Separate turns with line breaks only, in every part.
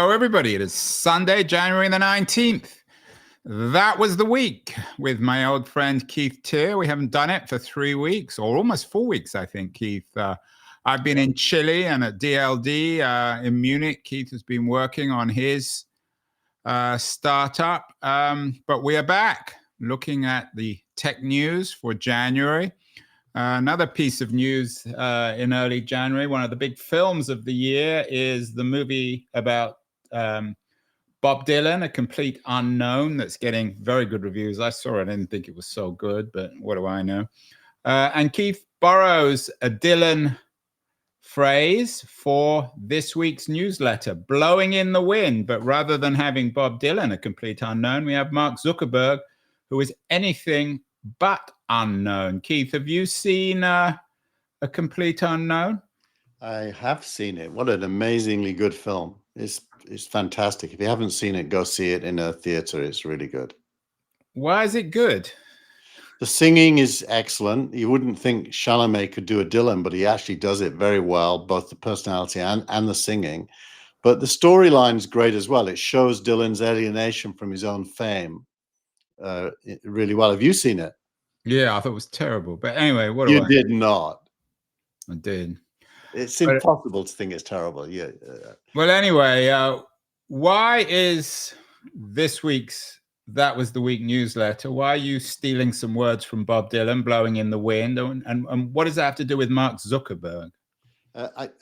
Hello, everybody. It is Sunday, January the 19th. That was the week with my old friend Keith Teare. We haven't done it for 3 weeks or almost 4 weeks, I think, Keith. I've been in Chile and at DLD in Munich. Keith has been working on his startup. But we are back looking at the tech news for January. Another piece of news in early January, one of the big films of the year is the movie about Bob Dylan, A Complete Unknown, that's getting very good reviews. I saw it, I didn't think it was so good, but what do I know? And Keith borrows a Dylan phrase for this week's newsletter, blowing in the wind. But rather than having Bob Dylan, a complete unknown, we have Mark Zuckerberg, who is anything but unknown. Keith, have you seen A Complete Unknown?
I have seen it. What an amazingly good film. It's fantastic. If you haven't seen it, go see it in a theater. It's really good.
Why is it good?
The singing is excellent. You wouldn't think Chalamet could do a Dylan, but he actually does it very well, both the personality and the singing. But the storyline's great as well. It shows Dylan's alienation from his own fame really well. Have you seen it?
Yeah, I thought it was terrible. But anyway, what
You did not.
I did.
It's impossible to think it's terrible. Yeah.
Well, anyway, why is this week's That Was the Week newsletter? Why are you stealing some words from Bob Dylan, blowing in the wind? And what does that have to do with Mark Zuckerberg?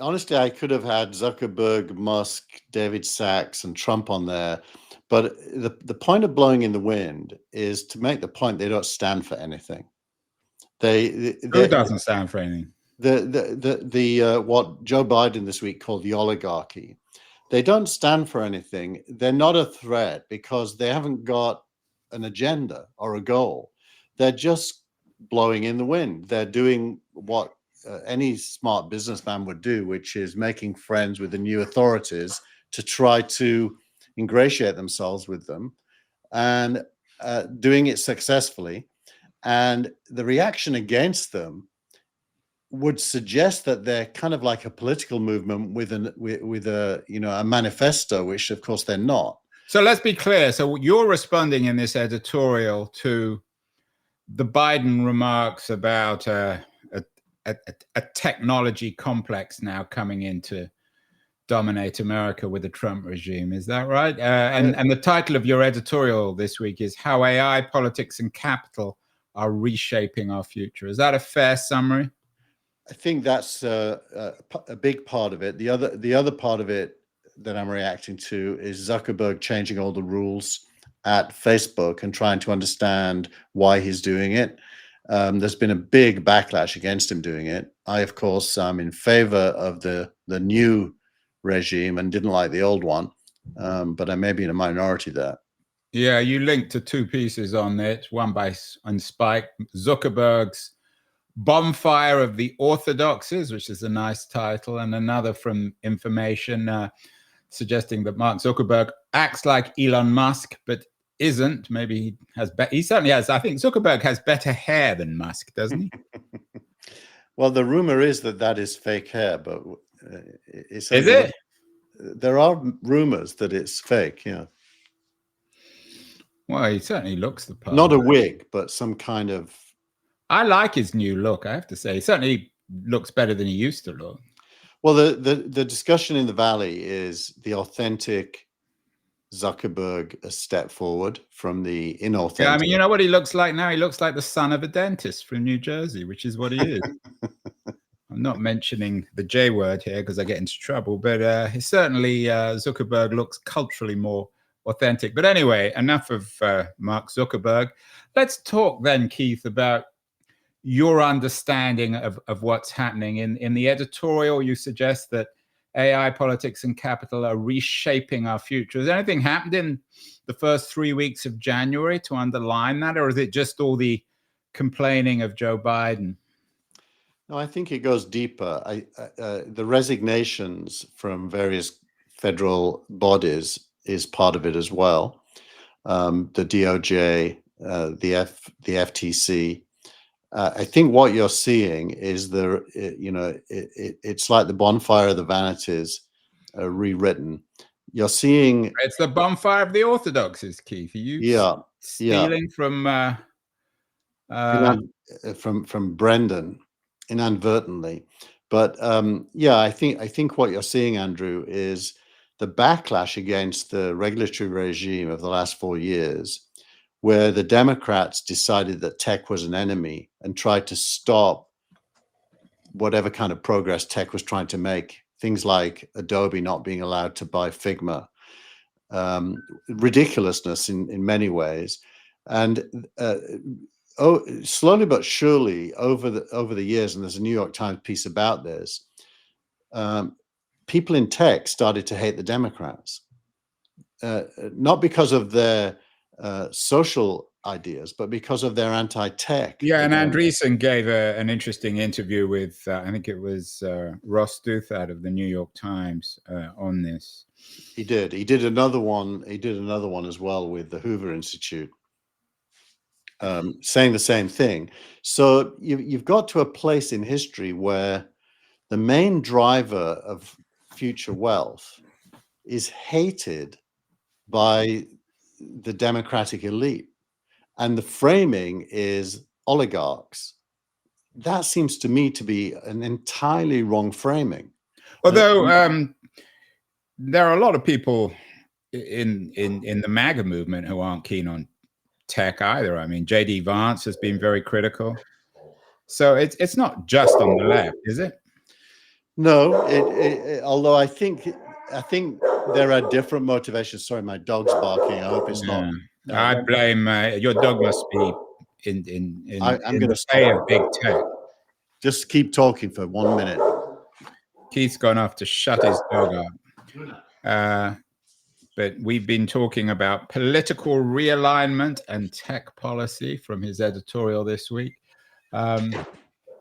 Honestly, I could have had Zuckerberg, Musk, David Sachs, and Trump on there. But the point of blowing in the wind is to make the point they don't stand for anything.
Who doesn't stand for anything?
What Joe Biden this week called the oligarchy, they don't stand for anything. They're not a threat because they haven't got an agenda or a goal. They're just blowing in the wind. They're doing what any smart businessman would do, which is making friends with the new authorities to try to ingratiate themselves with them and doing it successfully. And the reaction against them would suggest that they're kind of like a political movement with a manifesto, which of course they're not.
So let's be clear. So you're responding in this editorial to the Biden remarks about a technology complex now coming in to dominate America with the Trump regime. Is that right? And the title of your editorial this week is How AI, Politics, and Capital Are Reshaping Our Future. Is that a fair summary?
I think that's a big part of it. The other part of it that I'm reacting to is Zuckerberg changing all the rules at Facebook and trying to understand why he's doing it. There's been a big backlash against him doing it. I, of course, am in favor of the new regime and didn't like the old one, but I may be in a minority there.
Yeah, you linked to two pieces on it, one on Spike, Zuckerberg's Bonfire of the Orthodoxies, which is a nice title, and another from Information suggesting that Mark Zuckerberg acts like Elon Musk, but isn't. Maybe he certainly has. I think Zuckerberg has better hair than Musk, doesn't he?
Well, the rumor is that is fake hair, but
is it?
There are rumors that it's fake, yeah.
Well, he certainly looks the part.
Not a wig, but some kind of...
I like his new look, I have to say. He certainly looks better than he used to look.
Well, the discussion in the Valley is the authentic Zuckerberg a step forward from the inauthentic.
Yeah, I mean, you know what he looks like now? He looks like the son of a dentist from New Jersey, which is what he is. I'm not mentioning the J word here because I get into trouble, but certainly Zuckerberg looks culturally more authentic. But anyway, enough of Mark Zuckerberg. Let's talk then, Keith, about your understanding of what's happening. In the editorial, you suggest that AI, politics, and capital are reshaping our future. Has anything happened in the first 3 weeks of January to underline that, or is it just all the complaining of Joe Biden?
No, I think it goes deeper. The resignations from various federal bodies is part of it as well. The DOJ, the FTC. I think what you're seeing is it's like the Bonfire of the Vanities rewritten. you're seeing,
It's the bonfire of the orthodoxies, Keith. Are you
yeah,
stealing from
from Brendan inadvertently. But I think what you're seeing, Andrew, is the backlash against the regulatory regime of the last 4 years, where the Democrats decided that tech was an enemy and tried to stop whatever kind of progress tech was trying to make. Things like Adobe not being allowed to buy Figma, ridiculousness in many ways. And slowly but surely over the years, and there's a New York Times piece about this, people in tech started to hate the Democrats, not because of their social ideas, but because of their anti-tech.
Yeah, and Andreessen gave an interesting interview with, I think it was Ross Douthat of the New York Times on this.
He did. He did another one. He did another one as well with the Hoover Institute, saying the same thing. So you've got to a place in history where the main driver of future wealth is hated by the democratic elite, and the framing is oligarchs. That seems to me to be an entirely wrong framing.
Although there are a lot of people in the MAGA movement who aren't keen on tech either. I mean, J.D. Vance has been very critical. So it's not just on the left, is it?
No, although I think there are different motivations. Sorry, my dog's barking. I hope it's not.
I blame your dog. Must be in the state of big tech.
Just keep talking for 1 minute.
Keith's gone off to shut his dog up. But we've been talking about political realignment and tech policy from his editorial this week.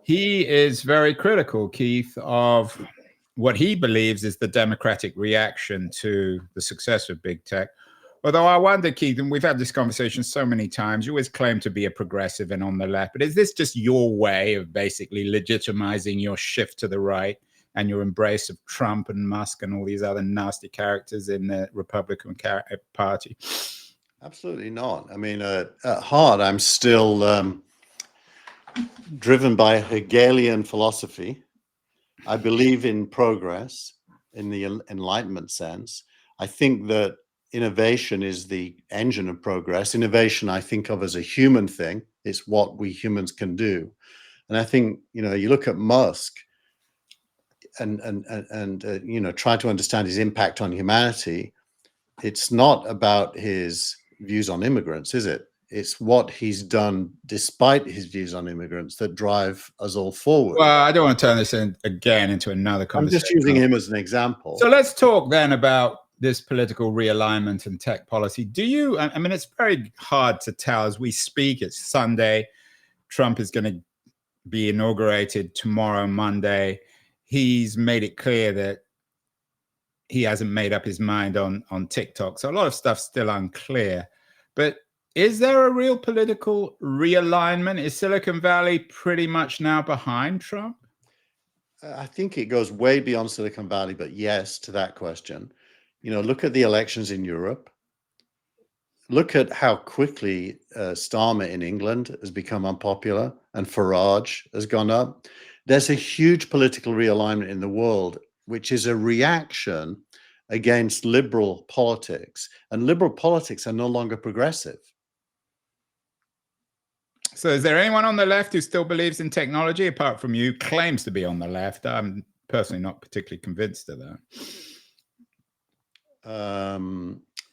He is very critical, Keith, of what he believes is the democratic reaction to the success of big tech. Although I wonder, Keith, and we've had this conversation so many times, you always claim to be a progressive and on the left, but is this just your way of basically legitimizing your shift to the right and your embrace of Trump and Musk and all these other nasty characters in the Republican Party?
Absolutely not. I mean, at heart, I'm still driven by Hegelian philosophy. I believe in progress in the Enlightenment sense. I think that innovation is the engine of progress. Innovation, I think of as a human thing. It's what we humans can do. And I think, you look at Musk and try to understand his impact on humanity. It's not about his views on immigrants, is it? It's what he's done despite his views on immigrants that drive us all forward.
Well, I don't want to turn this again into another conversation.
I'm just using him as an example.
So let's talk then about this political realignment and tech policy. I mean, it's very hard to tell as we speak. It's Sunday. Trump is going to be inaugurated tomorrow, Monday. He's made it clear that he hasn't made up his mind on TikTok. So a lot of stuff's still unclear. But is there a real political realignment? Is Silicon Valley pretty much now behind Trump?
I think it goes way beyond Silicon Valley, but yes, to that question. Look at the elections in Europe. Look at how quickly Starmer in England has become unpopular and Farage has gone up. There's a huge political realignment in the world, which is a reaction against liberal politics. And liberal politics are no longer progressive.
So is there anyone on the left who still believes in technology, apart from you, claims to be on the left? I'm personally not particularly convinced of that.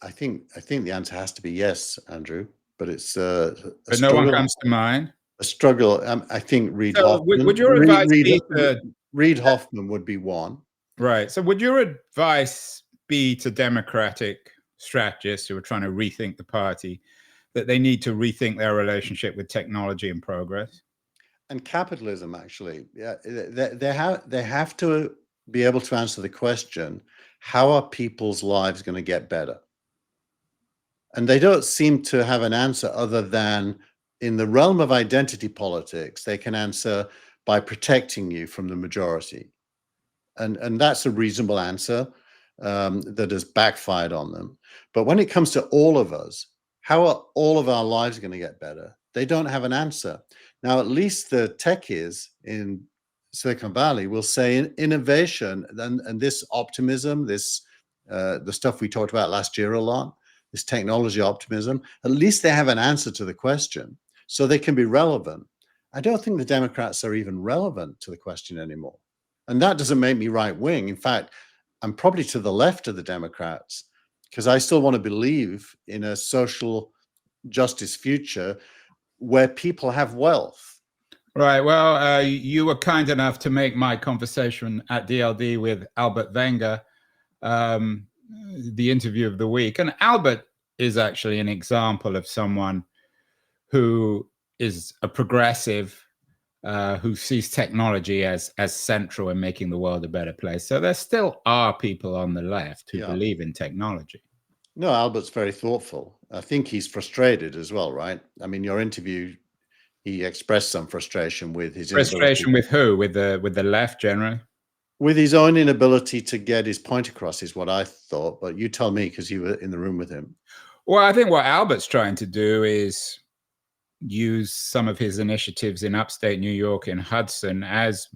I think the answer has to be yes, Andrew, but it's
but no one comes to mind.
A struggle. I think Reid
so
Hoffman.
Would your advice be
Reid Hoffman would be one.
Right. So would your advice be to Democratic strategists who are trying to rethink the party that they need to rethink their relationship with technology and progress?
And capitalism, actually. Yeah, they have to be able to answer the question, how are people's lives going to get better? And they don't seem to have an answer other than in the realm of identity politics, they can answer by protecting you from the majority. And that's a reasonable answer. that has backfired on them. But when it comes to all of us, how are all of our lives going to get better? They don't have an answer. Now, at least the techies in Silicon Valley will say innovation and this optimism, this the stuff we talked about last year a lot, this technology optimism, at least they have an answer to the question so they can be relevant. I don't think the Democrats are even relevant to the question anymore. And that doesn't make me right wing. In fact, I'm probably to the left of the Democrats because I still want to believe in a social justice future where people have wealth.
Right. Well, you were kind enough to make my conversation at DLD with Albert Wenger the interview of the week. And Albert is actually an example of someone who is a progressive, who sees technology as central in making the world a better place. So there still are people on the left who believe in technology.
No, Albert's very thoughtful. I think he's frustrated as well, right? I mean, your interview, he expressed some frustration with his
frustration with who? With the left generally?
With his own inability to get his point across is what I thought. But you tell me, because you were in the room with him.
Well, I think what Albert's trying to do is use some of his initiatives in upstate New York, in Hudson, as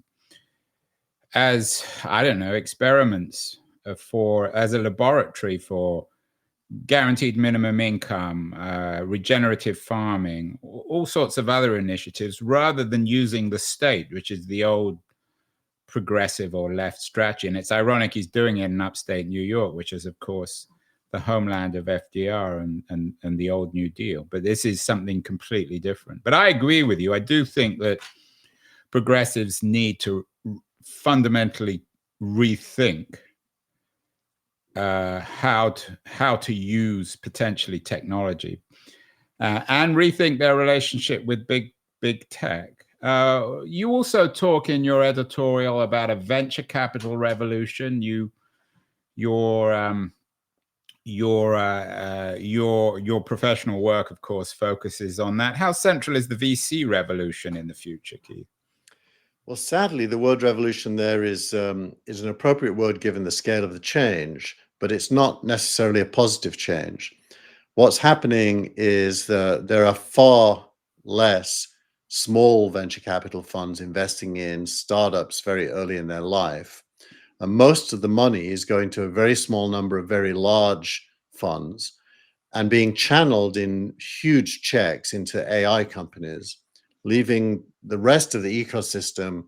I don't know, experiments as a laboratory for guaranteed minimum income, regenerative farming, all sorts of other initiatives, rather than using the state, which is the old progressive or left strategy. And it's ironic he's doing it in upstate New York, which is, of course, the homeland of FDR and the old New Deal. But this is something completely different. But I agree with you. I do think that progressives need to fundamentally rethink how to use potentially technology and rethink their relationship with big tech. You also talk in your editorial about a venture capital revolution. Your professional work, of course, focuses on that. How central is the VC revolution in the future, Keith?
Well, sadly, the word revolution there is an appropriate word given the scale of the change, but it's not necessarily a positive change. What's happening is that there are far less small venture capital funds investing in startups very early in their life. And most of the money is going to a very small number of very large funds and being channeled in huge checks into AI companies, leaving the rest of the ecosystem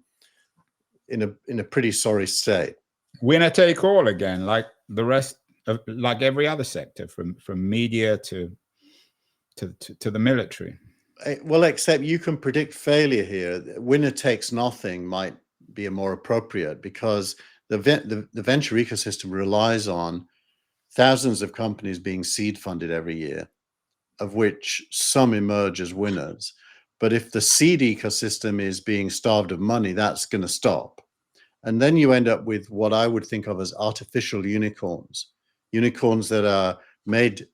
in a pretty sorry state.
Winner take all again, like the rest of, like every other sector, from media to the military.
Well, except you can predict failure here. Winner takes nothing might be a more appropriate, because the venture ecosystem relies on thousands of companies being seed funded every year, of which some emerge as winners. But if the seed ecosystem is being starved of money, that's going to stop. And then you end up with what I would think of as artificial unicorns that are made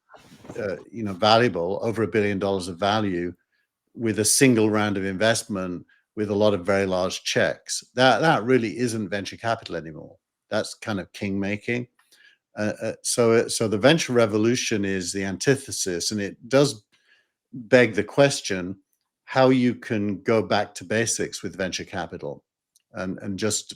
valuable, over $1 billion of value, with a single round of investment with a lot of very large checks. That really isn't venture capital anymore. That's kind of king making. So the venture revolution is the antithesis, and it does beg the question how you can go back to basics with venture capital and just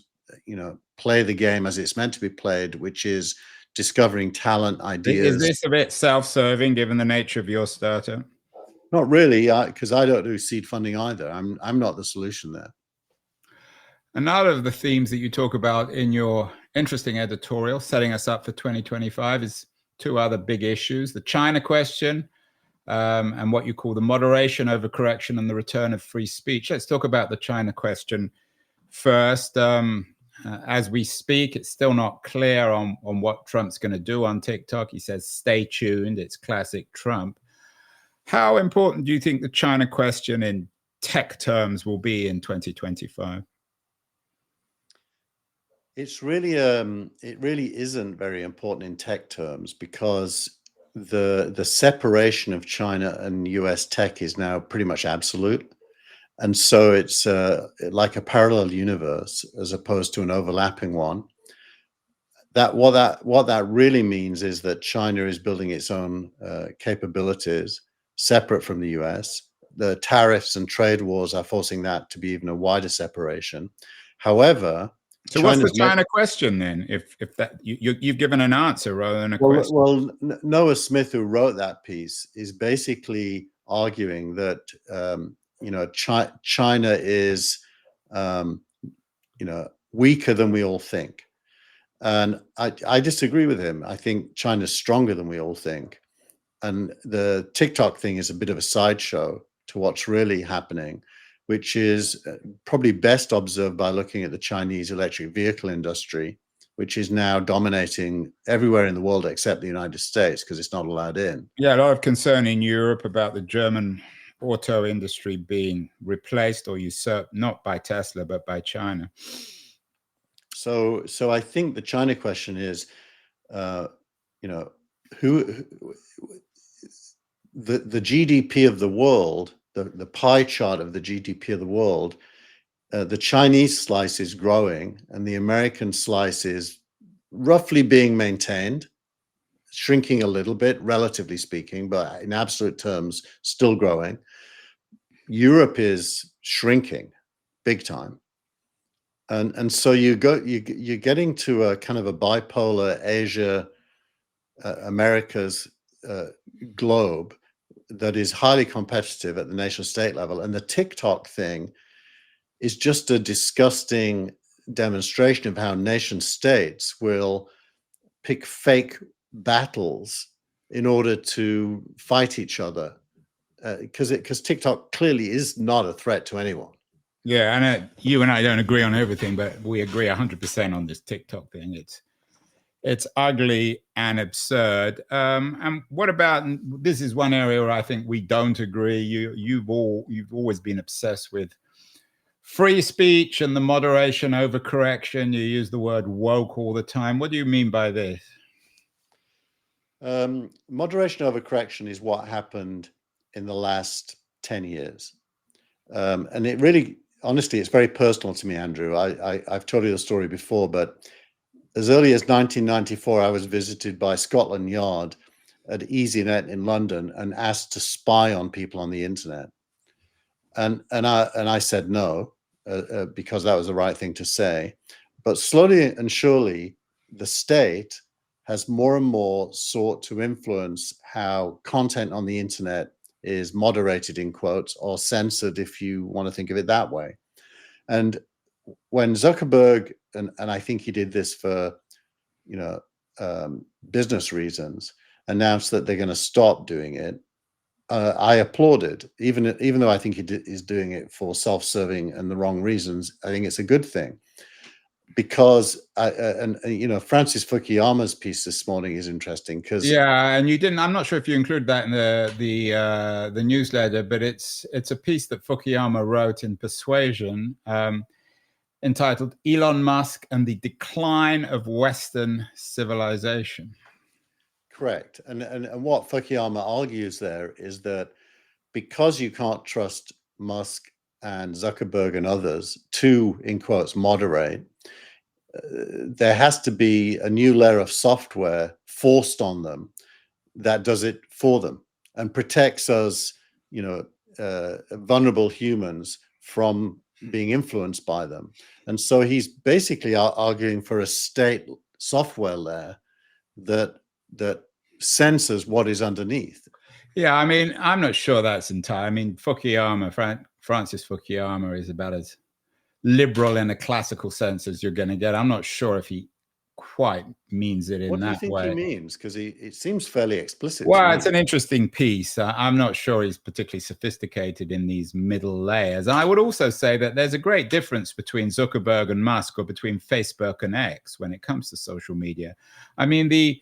play the game as it's meant to be played, which is discovering talent, ideas.
Is this a bit self-serving given the nature of your startup?
Not really, because I don't do seed funding either. I'm not the solution there.
Another of the themes that you talk about in your interesting editorial, setting us up for 2025, is two other big issues: the China question and what you call the moderation, overcorrection, and the return of free speech. Let's talk about the China question first. As we speak, it's still not clear on what Trump's going to do on TikTok. He says, stay tuned. It's classic Trump. How important do you think the China question in tech terms will be in 2025?
It really isn't very important in tech terms, because the separation of China and US tech is now pretty much absolute. And so it's like a parallel universe as opposed to an overlapping one. what that really means is that China is building its own capabilities separate from the US. The tariffs and trade wars are forcing that to be even a wider separation. However,
so what's the China question then? If that you've given an answer rather than a question.
Well, Noah Smith, who wrote that piece, is basically arguing that China is weaker than we all think. And I disagree with him. I think China's stronger than we all think. And the TikTok thing is a bit of a sideshow to what's really happening, which is probably best observed by looking at the Chinese electric vehicle industry, which is now dominating everywhere in the world except the United States because it's not allowed in.
Yeah, a lot of concern in Europe about the German auto industry being replaced or usurped, not by Tesla, but by China.
So I think the China question is, the GDP of the world, the pie chart of the GDP of the world, the Chinese slice is growing and the American slice is roughly being maintained, shrinking a little bit, relatively speaking, but in absolute terms, still growing. Europe is shrinking big time. And so you're getting to a kind of a bipolar Asia, America's globe that is highly competitive at the nation state level. And the TikTok thing is just a disgusting demonstration of how nation states will pick fake battles in order to fight each other, because TikTok clearly is not a threat to anyone.
Yeah, and you and I don't agree on everything, but we agree 100% on this TikTok thing. It's ugly and absurd. And what about, this is one area where I think we don't agree. You've always been obsessed with free speech and the moderation overcorrection. You use the word woke all the time. What do you mean by this?
Moderation overcorrection is what happened in the last 10 years. And it really, honestly, it's very personal to me, Andrew. I've told you the story before, but as early as 1994, I was visited by Scotland Yard at EasyNet in London and asked to spy on people on the internet. And I said no, because that was the right thing to say. But slowly and surely, the state has more and more sought to influence how content on the internet is moderated, in quotes, or censored, if you want to think of it that way. And when Zuckerberg, and I think he did this for, business reasons, announced that they're going to stop doing it, I applauded, even though I think he's doing it for self-serving and the wrong reasons. I think it's a good thing, because Francis Fukuyama's piece this morning is interesting because
and you didn't. I'm not sure if you included that in the newsletter, but it's a piece that Fukuyama wrote in Persuasion, entitled "Elon Musk and the Decline of Western Civilization."
Correct. And what Fukuyama argues there is that because you can't trust Musk and Zuckerberg and others to, in quotes, moderate, there has to be a new layer of software forced on them that does it for them and protects us, vulnerable humans, from being influenced by them. And so he's basically arguing for a state software layer that censors what is underneath.
Yeah, I mean, I'm not sure that's entire. I mean, Francis Fukuyama is about as liberal in a classical sense as you're going to get. I'm not sure if he quite means it in that way.
What do you think he means? Because it seems fairly explicit.
Well, it's an interesting piece. I'm not sure he's particularly sophisticated in these middle layers. And I would also say that there's a great difference between Zuckerberg and Musk, or between Facebook and X, when it comes to social media. I mean, the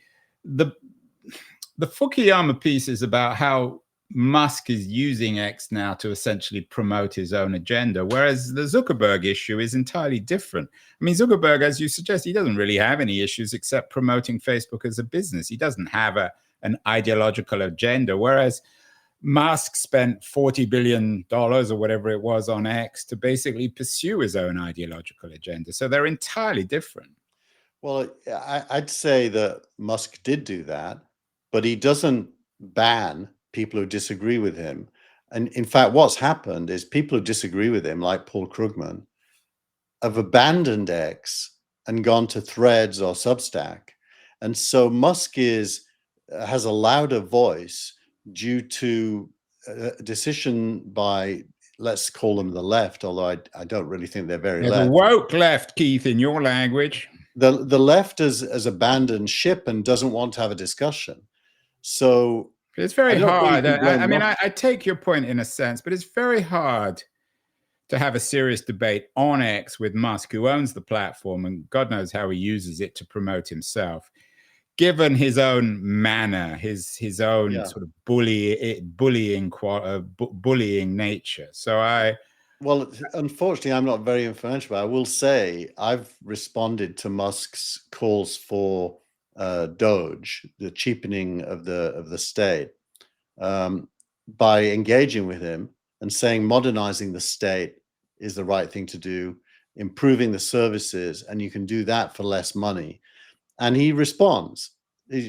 Fukuyama piece is about how Musk is using X now to essentially promote his own agenda, whereas the Zuckerberg issue is entirely different. I mean, Zuckerberg, as you suggest, he doesn't really have any issues except promoting Facebook as a business. He doesn't have an ideological agenda, whereas Musk spent $40 billion or whatever it was on X to basically pursue his own ideological agenda. So they're entirely different.
Well, I'd say that Musk did do that, but he doesn't ban people who disagree with him. And in fact, what's happened is people who disagree with him, like Paul Krugman, have abandoned X and gone to Threads or Substack. And so Musk has a louder voice due to a decision by, let's call them the left, although I don't really think they're very
There's
left.
a woke left, Keith, in your language.
The left has abandoned ship and doesn't want to have a discussion. So
it's very hard.
Really
I take your point in a sense, but it's very hard to have a serious debate on X with Musk, who owns the platform, and God knows how he uses it to promote himself, given his own manner, his own sort of bullying nature. So
well, unfortunately, I'm not very influential, but I will say I've responded to Musk's calls for Doge, the cheapening of the state, by engaging with him and saying modernizing the state is the right thing to do, improving the services, and you can do that for less money. And he responds.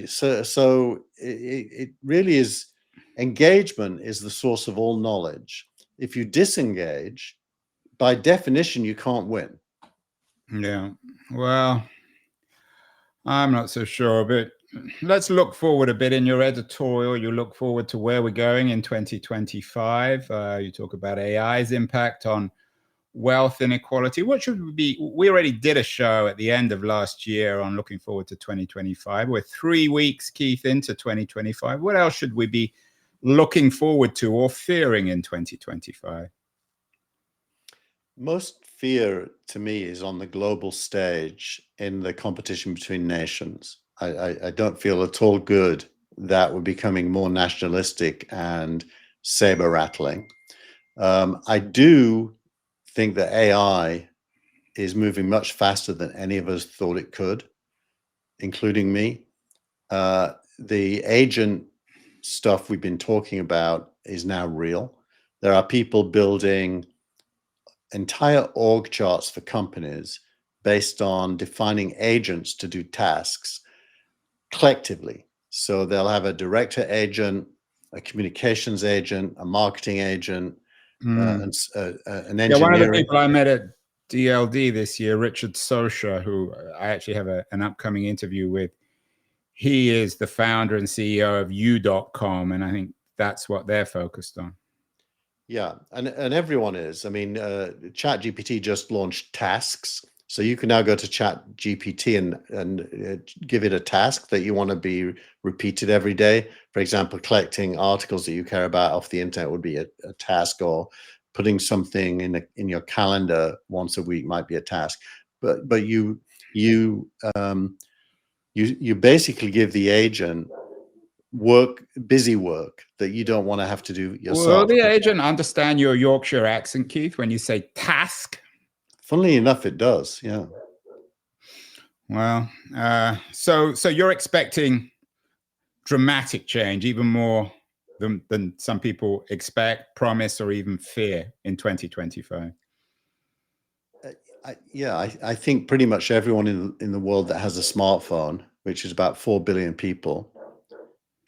So it really is, engagement is the source of all knowledge. If you disengage, by definition, you can't win.
Yeah, well, I'm not so sure, but let's look forward a bit. In your editorial, you look forward to where we're going in 2025. You talk about AI's impact on wealth inequality. What should we already did a show at the end of last year on looking forward to 2025. We're 3 weeks, Keith, into 2025. What else should we be looking forward to or fearing in 2025?
Most fear to me is on the global stage in the competition between nations. I don't feel at all good that we're becoming more nationalistic and saber rattling. I do think that AI is moving much faster than any of us thought it could, including me. The agent stuff we've been talking about is now real. There are people building entire org charts for companies based on defining agents to do tasks collectively. So they'll have a director agent, a communications agent, a marketing agent, and an engineering.
Yeah, one of the people I met at DLD this year, Richard Socha, who I actually have an upcoming interview with, he is the founder and CEO of U.com, and I think that's what they're focused on.
Yeah, and everyone is. I mean, ChatGPT just launched tasks. So you can now go to ChatGPT and give it a task that you want to be repeated every day. For example, collecting articles that you care about off the internet would be a task, or putting something in your calendar once a week might be a task. But you basically give the agent busy work that you don't want to have to do yourself.
Will the agent understand your Yorkshire accent, Keith, when you say task?
Funnily enough, it does. Yeah.
Well, so you're expecting dramatic change, even more than some people expect, promise, or even fear in 2025.
I think pretty much everyone in the world that has a smartphone, which is about 4 billion people,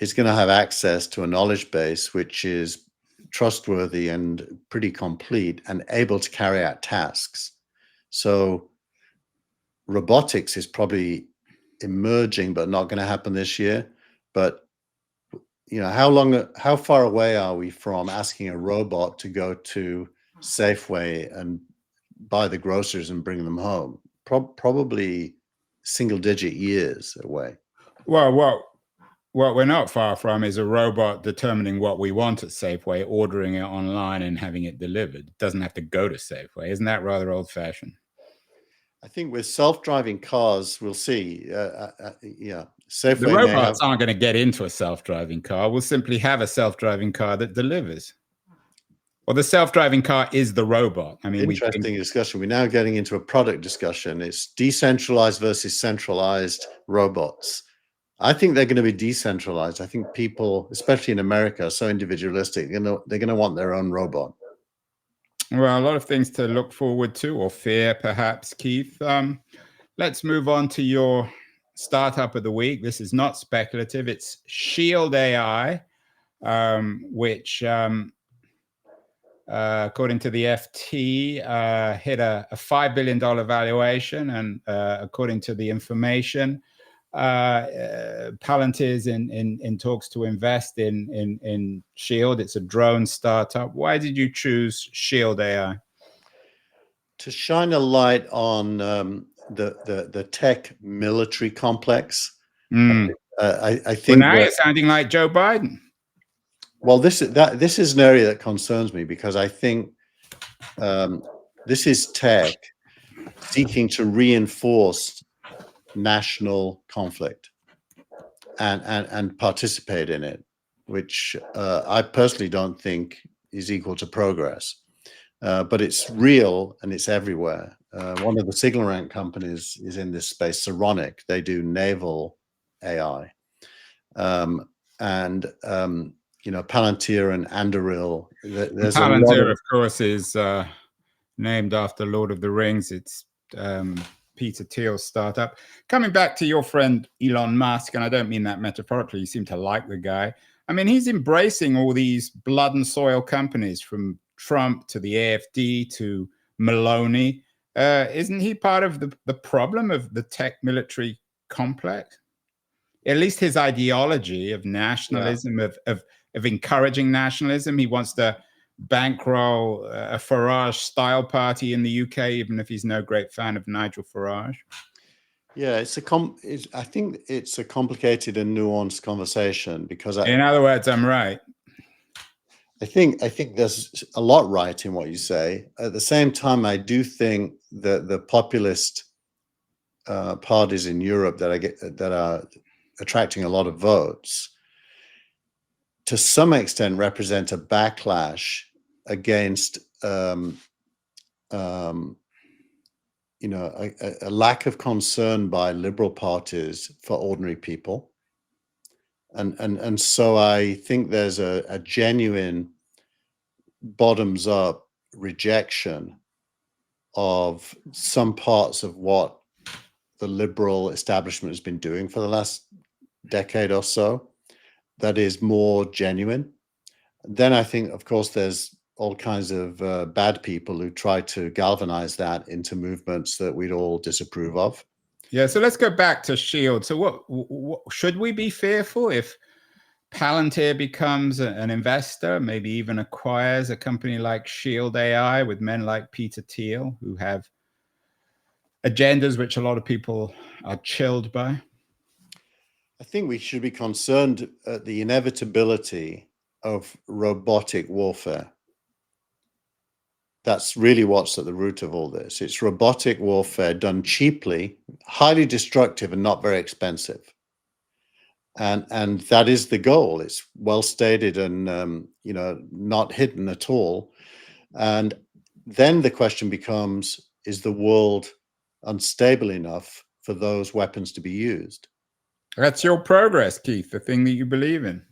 is going to have access to a knowledge base which is trustworthy and pretty complete and able to carry out tasks. So robotics is probably emerging, but not going to happen this year. But how far away are we from asking a robot to go to Safeway and buy the groceries and bring them home? Probably single-digit years away.
Well, what we're not far from is a robot determining what we want at Safeway, ordering it online and having it delivered. It doesn't have to go to Safeway. Isn't that rather old-fashioned?
I think with self-driving cars, we'll see.
Safeway. The robots aren't going to get into a self-driving car. We'll simply have a self-driving car that delivers. Or the self-driving car is the robot. I mean,
interesting discussion. We're now getting into a product discussion. It's decentralized versus centralized robots. I think they're going to be decentralized. I think people, especially in America, are so individualistic. They're going to want their own robot.
Well, a lot of things to look forward to or fear, perhaps, Keith. let's move on to your startup of the week. This is not speculative. It's Shield AI, which, according to the FT, hit a $5 billion valuation. And according to the information, Palantir is in talks to invest in Shield. It's a drone startup. Why did you choose Shield AI?
To shine a light on the tech military complex. I think
now you're sounding like Joe Biden.
Well, this is an area that concerns me, because I think this is tech seeking to reinforce national conflict and participate in it, which I personally don't think is equal to progress. But it's real and it's everywhere. One of the signal rank companies is in this space, Saronic. They do naval AI. Palantir and Anduril.
Palantir, of course, is named after Lord of the Rings. It's Peter Thiel's startup. Coming back to your friend Elon Musk, and I don't mean that metaphorically, you seem to like the guy. I mean, he's embracing all these blood and soil companies, from Trump to the AFD to Maloney. Isn't he part of the problem of the tech military complex? At least his ideology of nationalism, of encouraging nationalism. He wants to bankroll a Farage-style party in the UK, even if he's no great fan of Nigel Farage.
Yeah, I think it's a complicated and nuanced conversation, because
in other words, I'm right.
I think there's a lot right in what you say. At the same time, I do think that the populist parties in Europe that are attracting a lot of votes, to some extent represent a backlash against a lack of concern by liberal parties for ordinary people. And so I think there's a genuine bottoms up rejection of some parts of what the liberal establishment has been doing for the last decade or so that is more genuine. Then I think, of course, there's all kinds of bad people who try to galvanize that into movements that we'd all disapprove of.
Yeah, so let's go back to Shield. So what should we be fearful if Palantir becomes an investor, maybe even acquires a company like Shield AI with men like Peter Thiel, who have agendas which a lot of people are chilled by?
I think we should be concerned at the inevitability of robotic warfare. That's really what's at the root of all this. It's robotic warfare done cheaply, highly destructive, and not very expensive. And that is the goal. It's well stated and not hidden at all. And then the question becomes: is the world unstable enough for those weapons to be used?
That's your progress, Keith, the thing that you believe in.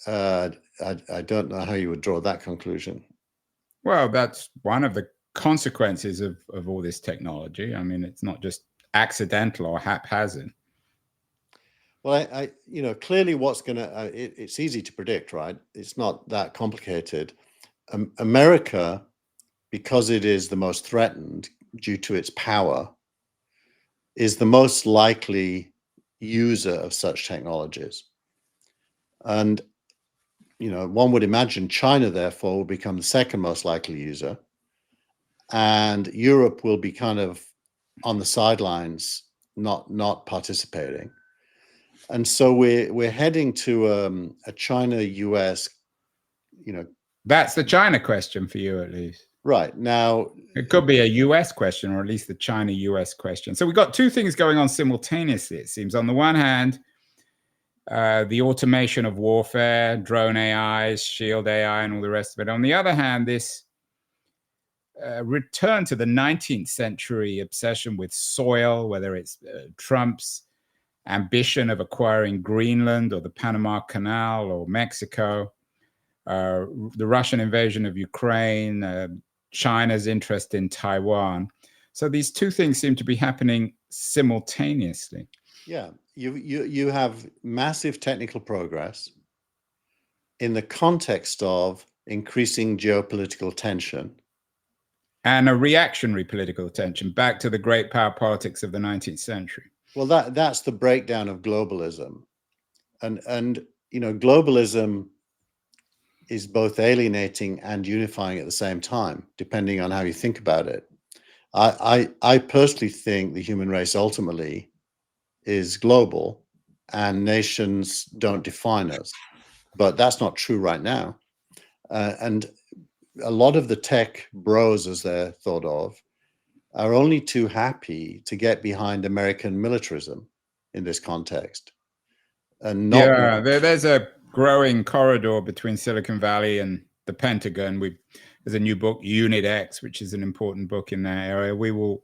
I don't know how you would draw that conclusion.
Well, that's one of the consequences of all this technology. I mean, it's not just accidental or haphazard.
Well, clearly what's going to, it's easy to predict, right? It's not that complicated. America, because it is the most threatened due to its power, is the most likely user of such technologies. And, one would imagine China, therefore, will become the second most likely user. And Europe will be kind of on the sidelines, not participating. And so we're heading to a China-US,
That's the China question for you, at least.
Right. Now,
it could be a US question, or at least the China-US question. So we've got two things going on simultaneously, it seems. On the one hand, the automation of warfare, drone AIs, Shield AI, and all the rest of it. On the other hand, this return to the 19th century obsession with soil, whether it's Trump's ambition of acquiring Greenland or the Panama Canal or Mexico, the Russian invasion of Ukraine, China's interest in Taiwan. So these two things seem to be happening simultaneously.
Yeah, you have massive technical progress in the context of increasing geopolitical tension.
And a reactionary political tension back to the great power politics of the 19th century.
Well, that's the breakdown of globalism. And globalism is both alienating and unifying at the same time, depending on how you think about it. I personally think the human race ultimately is global and nations don't define us, but that's not true right now. And a lot of the tech bros, as they're thought of, are only too happy to get behind American militarism in this context. And not
there's a growing corridor between Silicon Valley and the Pentagon. There's a new book, Unit X, which is an important book in that area. We will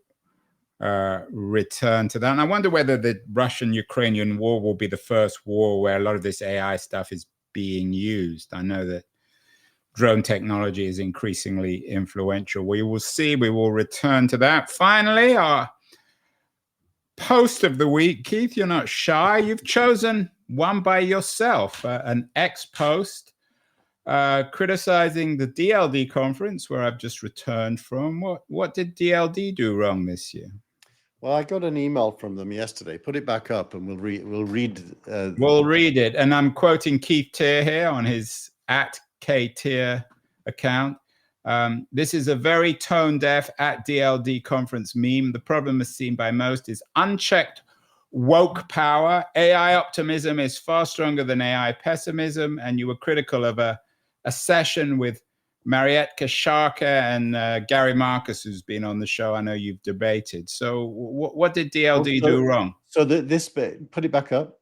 return to that. And I wonder whether the Russian-Ukrainian war will be the first war where a lot of this AI stuff is being used. I know that drone technology is increasingly influential. We will see. We will return to that. Finally, our post of the week. Keith, you're not shy. You've chosen one by yourself, an X post criticizing the DLD conference where I've just returned from. What did DLD do wrong this year?
Well, I got an email from them yesterday. Put it back up and we'll read. We'll read
it. And I'm quoting Keith Teare here on his @KTeare account. This is a very tone-deaf @DLD conference meme. The problem as seen by most is unchecked woke power. AI optimism is far stronger than AI pessimism. And you were critical of a session with Mariette Sharka and Gary Marcus, who's been on the show. I know you've debated. So what did DLD do wrong?
So this bit, put it back up.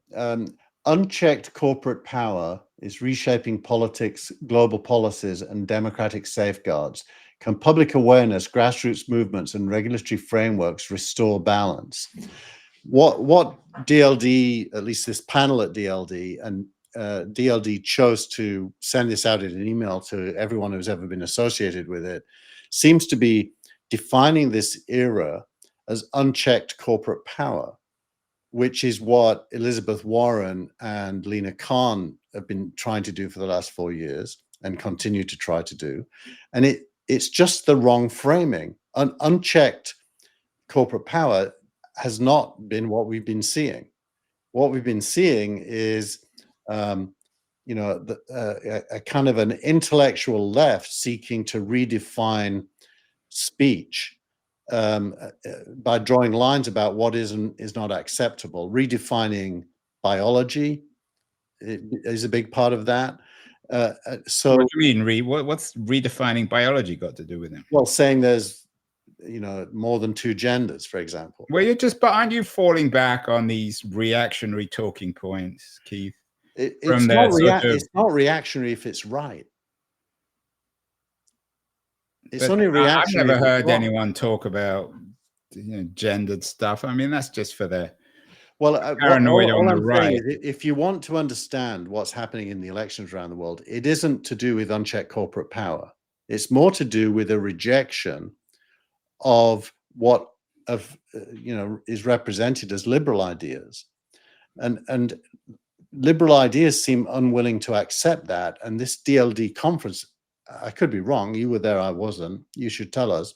Unchecked corporate power is reshaping politics, global policies, and democratic safeguards. Can public awareness, grassroots movements, and regulatory frameworks restore balance? What DLD, at least this panel at DLD, and DLD chose to send this out in an email to everyone who's ever been associated with it, seems to be defining this era as unchecked corporate power, which is what Elizabeth Warren and Lina Khan have been trying to do for the last 4 years and continue to try to do. And it's just the wrong framing. Unchecked corporate power has not been what we've been seeing. What we've been seeing is a kind of an intellectual left seeking to redefine speech by drawing lines about what is and is not acceptable. Redefining biology is a big part of that. So
what do you mean, what's redefining biology got to do with it?
Well, saying there's more than two genders, for example.
Well, aren't you falling back on these reactionary talking points, Keith?
It's not reactionary if it's right. It's only reactionary.
I've never heard anyone talk about gendered stuff. I mean, that's just for the paranoid on the right.
If you want to understand what's happening in the elections around the world, it isn't to do with unchecked corporate power. It's more to do with a rejection of what is represented as liberal ideas, and liberal ideas seem unwilling to accept that. And this DLD conference, I could be wrong, you were there, I wasn't, you should tell us,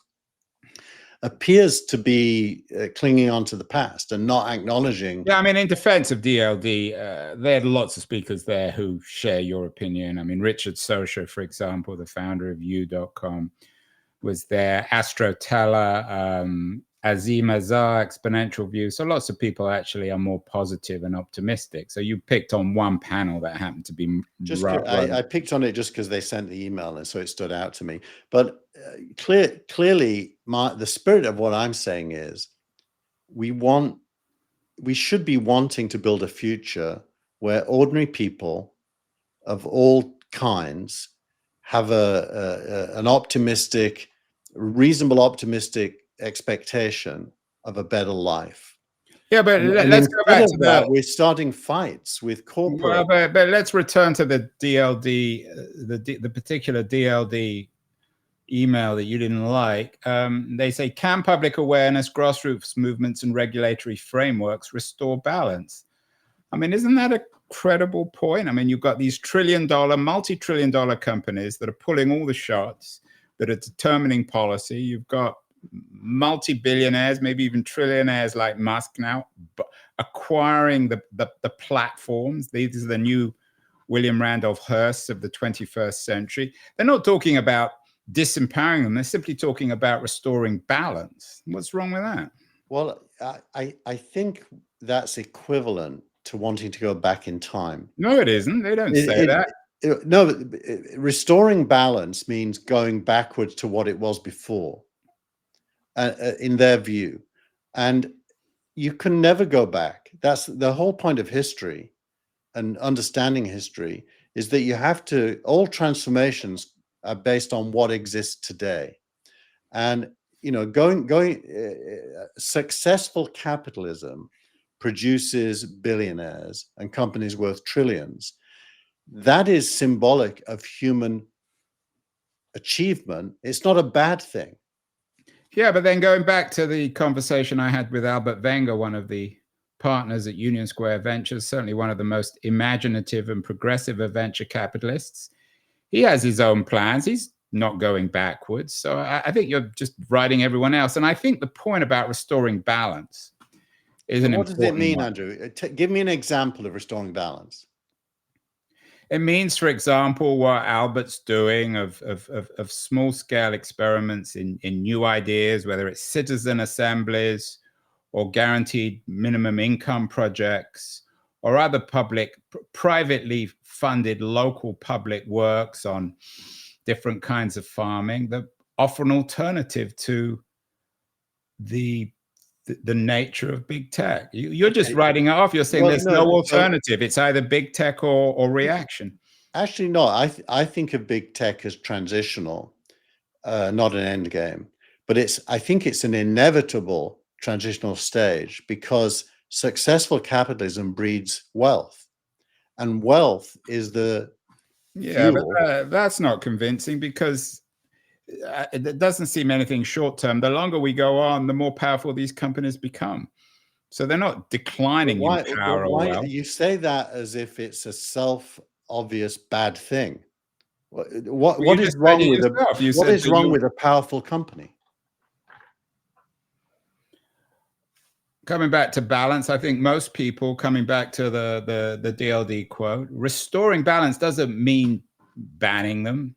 appears to be clinging on to the past and not acknowledging.
Yeah, I mean, in defense of DLD, there are lots of speakers there who share your opinion. I mean, Richard Socha, for example, the founder of U.com, was there. Astro Teller, Azim Azar, Exponential View. So lots of people actually are more positive and optimistic. So you picked on one panel that happened to be
I picked on it just because they sent the email, and so it stood out to me. But clearly, the spirit of what I'm saying is, we should be wanting to build a future where ordinary people of all kinds have an optimistic, reasonable optimistic expectation of a better life.
Yeah, but let's go back to that.
We're starting fights with corporate.
Well, but let's return to the DLD, the particular DLD email that you didn't like. They say, can public awareness, grassroots movements, and regulatory frameworks restore balance? I mean, isn't that a credible point? I mean, you've got these trillion-dollar, multi-trillion-dollar companies that are pulling all the shots, that are determining policy. You've got multi-billionaires, maybe even trillionaires like Musk now, acquiring the platforms. These are the new William Randolph Hearst of the 21st century. They're not talking about disempowering them. They're simply talking about restoring balance. What's wrong with that?
Well, I think that's equivalent to wanting to go back in time.
No, it isn't. They don't say that.
No, restoring balance means going backwards to what it was before, in their view. And you can never go back. That's the whole point of history and understanding history, is that you have to, all transformations are based on what exists today. And, you know, successful capitalism produces billionaires and companies worth trillions. That is symbolic of human achievement. It's not a bad thing.
Yeah, but then going back to the conversation I had with Albert Wenger, one of the partners at Union Square Ventures, certainly one of the most imaginative and progressive of venture capitalists. He has his own plans. He's not going backwards. So I think you're just writing everyone else. And I think the point about restoring balance is an important one.
What does it mean, Andrew? Give me an example of restoring balance.
It means, for example, what Albert's doing of small-scale experiments in new ideas, whether it's citizen assemblies or guaranteed minimum income projects or other privately funded local public works on different kinds of farming that offer an alternative to the nature of big tech. You're just writing it off. You're saying there's no alternative. It's either big tech or reaction.
Actually, no. I think of big tech as transitional, not an end game. But I think it's an inevitable transitional stage, because successful capitalism breeds wealth, and wealth is the fuel.
But that's not convincing, because it doesn't seem anything short term. The longer we go on, the more powerful these companies become. So they're not declining in power or wealth.
You say that as if it's a self-obvious bad thing. What is wrong with a powerful company?
Coming back to balance, I think most people, coming back to the DLD quote, restoring balance doesn't mean banning them.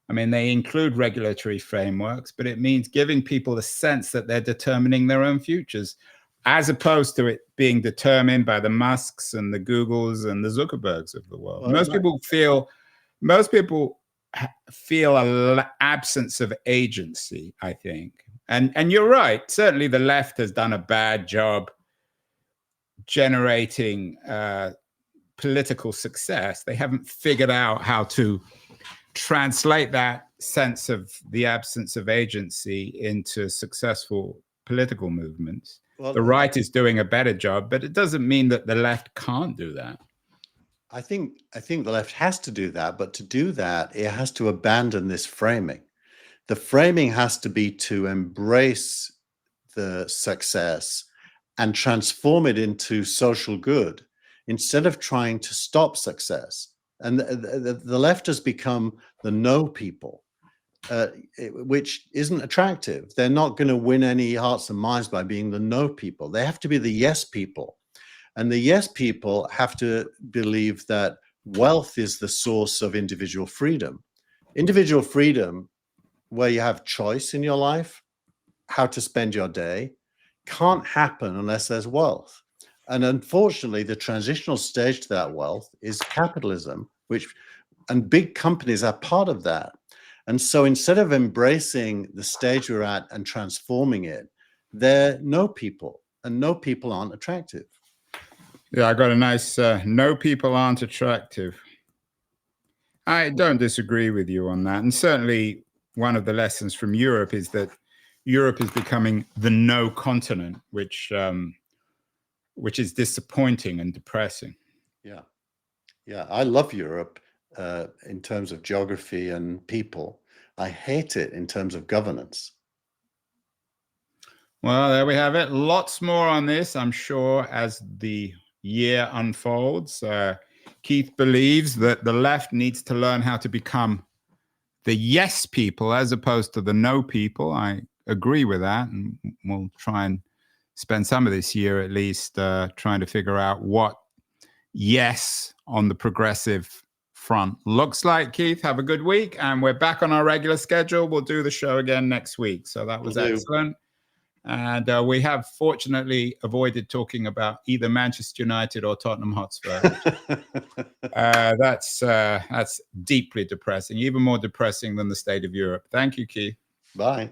I mean, they include regulatory frameworks, but it means giving people the sense that they're determining their own futures, as opposed to it being determined by the Musks and the Googles and the Zuckerbergs of the world. Well, most people feel an absence of agency, I think. And you're right. Certainly the left has done a bad job generating political success. They haven't figured out how to translate that sense of the absence of agency into successful political movements. Well, the right is doing a better job, but it doesn't mean that the left can't do that.
I think the left has to do that, but to do that, it has to abandon this framing. The framing has to be to embrace the success and transform it into social good, instead of trying to stop success. And the left has become the no people, which isn't attractive. They're not going to win any hearts and minds by being the no people. They have to be the yes people. And the yes people have to believe that wealth is the source of individual freedom. Individual freedom, where you have choice in your life, how to spend your day, can't happen unless there's wealth. And unfortunately, the transitional stage to that wealth is capitalism, and big companies are part of that. And so instead of embracing the stage we're at and transforming it, they're no people, and no people aren't attractive.
Yeah, I got a nice no people aren't attractive. I don't disagree with you on that. And certainly one of the lessons from Europe is that Europe is becoming the no continent, which is disappointing and depressing.
Yeah, I love Europe in terms of geography and people, I hate it in terms of governance.
Well, there we have it. Lots more on this, I'm sure, as the year unfolds. Keith believes that the left needs to learn how to become the yes people as opposed to the no people. I agree with that, and we'll try and spend some of this year at least trying to figure out what yes on the progressive front looks like. Keith, have a good week, and we're back on our regular schedule. We'll do the show again next week. So that was excellent. And we have fortunately avoided talking about either Manchester United or Tottenham Hotspur. That's deeply depressing, even more depressing than the state of Europe. Thank you, Keith.
Bye.